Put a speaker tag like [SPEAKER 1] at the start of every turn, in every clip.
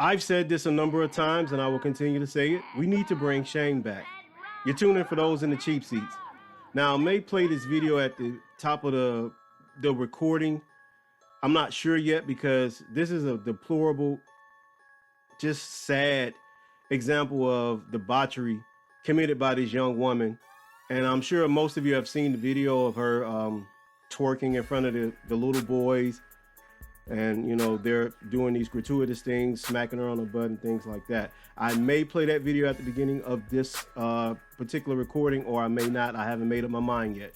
[SPEAKER 1] I've said this a number of times and I will continue to say it. We need to bring shame back. You're tuning for those in the cheap seats. Now, I may play this video at the top of the recording. I'm not sure yet because this is a deplorable, just sad example of debauchery committed by this young woman. And I'm sure most of you have seen the video of her twerking in front of the little boys. And, you know, they're doing these gratuitous things, smacking her on the butt and things like that. I may play that video at the beginning of this particular recording, or I may not. I haven't made up my mind yet.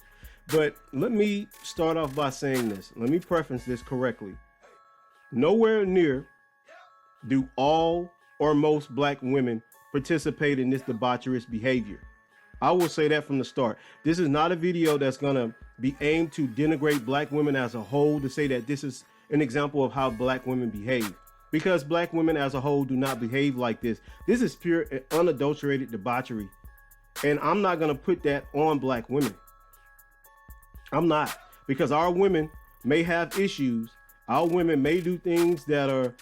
[SPEAKER 1] But let me start off by saying this. Let me preface this correctly. Nowhere near do all or most black women participate in this debaucherous behavior. I will say that from the start. This is not a video that's going to be aimed to denigrate black women as a whole, to say that this is an example of how black women behave, because black women as a whole do not behave like this. This is pure and unadulterated debauchery. And I'm not going to put that on black women. I'm not, because our women may have issues. Our women may do things that are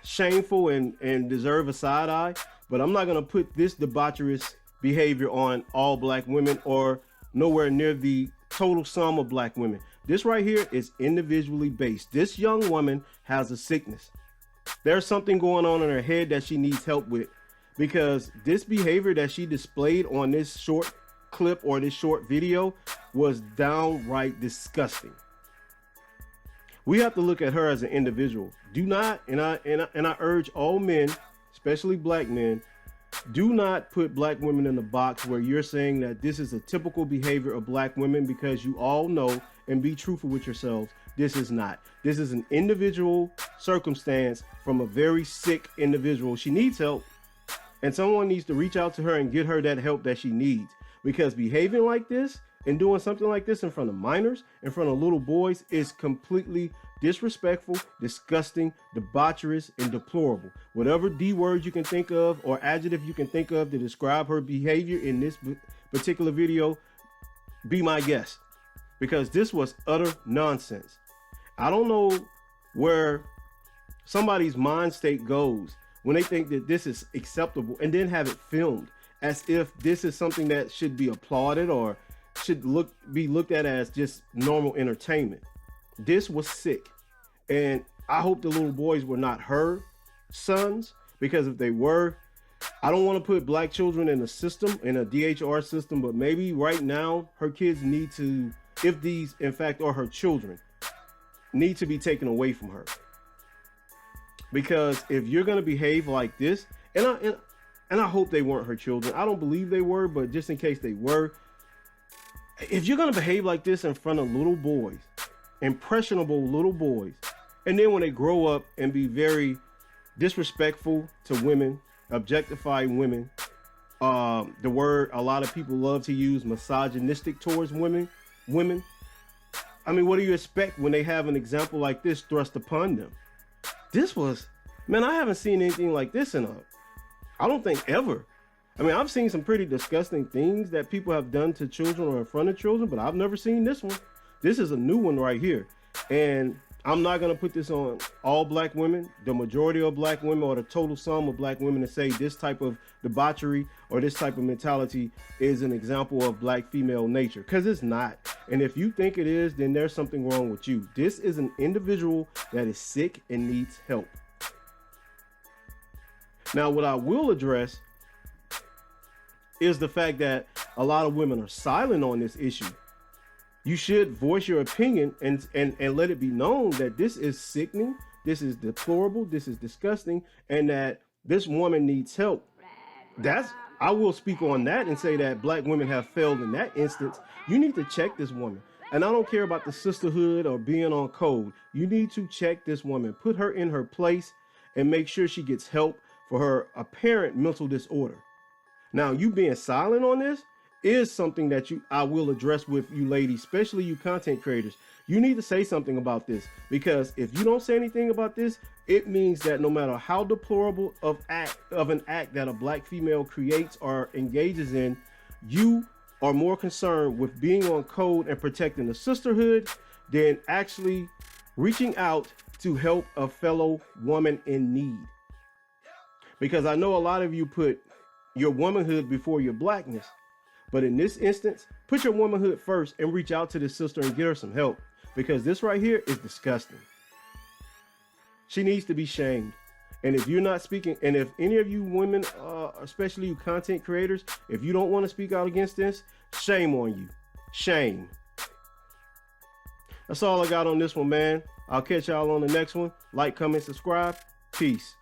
[SPEAKER 1] shameful and deserve a side eye, but I'm not going to put this debaucherous behavior on all black women or nowhere near the total sum of black women. This right here is individually based. This young woman has a sickness. There's something going on in her head that she needs help with, because this behavior that she displayed on this short clip or this short video was downright disgusting. We have to look at her as an individual. Do not, and I urge all men, especially black men, do not put black women in the box where you're saying that this is a typical behavior of black women, because you all know, and be truthful with yourselves, this is not. This is an individual circumstance from a very sick individual. She needs help, and someone needs to reach out to her and get her that help that she needs, because behaving like this and doing something like this in front of minors, in front of little boys, is completely disrespectful, disgusting, debaucherous, and deplorable. Whatever D word you can think of or adjective you can think of to describe her behavior in this particular video, be my guest, because this was utter nonsense. I don't know where somebody's mind state goes when they think that this is acceptable and then have it filmed as if this is something that should be applauded or should be looked at as just normal entertainment. This was sick, and I hope the little boys were not her sons, because if they were, I don't want to put black children in a system, in a DHR system, but maybe right now her kids need to, if these in fact are her children, need to be taken away from her. Because if you're going to behave like this, and I hope they weren't her children. I don't believe they were, but just in case they were, if you're going to behave like this in front of little boys, impressionable little boys, and then when they grow up and be very disrespectful to women, objectify women, the word a lot of people love to use, misogynistic towards women. I mean, what do you expect when they have an example like this thrust upon them? This was, man, I haven't seen anything like this I don't think ever. I mean, I've seen some pretty disgusting things that people have done to children or in front of children, but I've never seen this one. This is a new one right here. And I'm not going to put this on all black women, the majority of black women, or the total sum of black women, to say this type of debauchery or this type of mentality is an example of black female nature, because it's not. And if you think it is, then there's something wrong with you. This is an individual that is sick and needs help. Now, what I will address is the fact that a lot of women are silent on this issue. You should voice your opinion and let it be known that this is sickening, this is deplorable, this is disgusting, and that this woman needs help. I will speak on that and say that black women have failed in that instance. You need to check this woman. And I don't care about the sisterhood or being on code. You need to check this woman, put her in her place, and make sure she gets help for her apparent mental disorder. Now, you being silent on this is something that I will address with you ladies, especially you content creators. You need to say something about this, because if you don't say anything about this, it means that no matter how deplorable of an act that a black female creates or engages in, you are more concerned with being on code and protecting the sisterhood than actually reaching out to help a fellow woman in need. Because I know a lot of you put your womanhood before your blackness. But in this instance, put your womanhood first and reach out to this sister and get her some help. Because this right here is disgusting. She needs to be shamed. And if you're not speaking, and if any of you women, especially you content creators, if you don't want to speak out against this, shame on you. Shame. That's all I got on this one, man. I'll catch y'all on the next one. Like, comment, subscribe. Peace.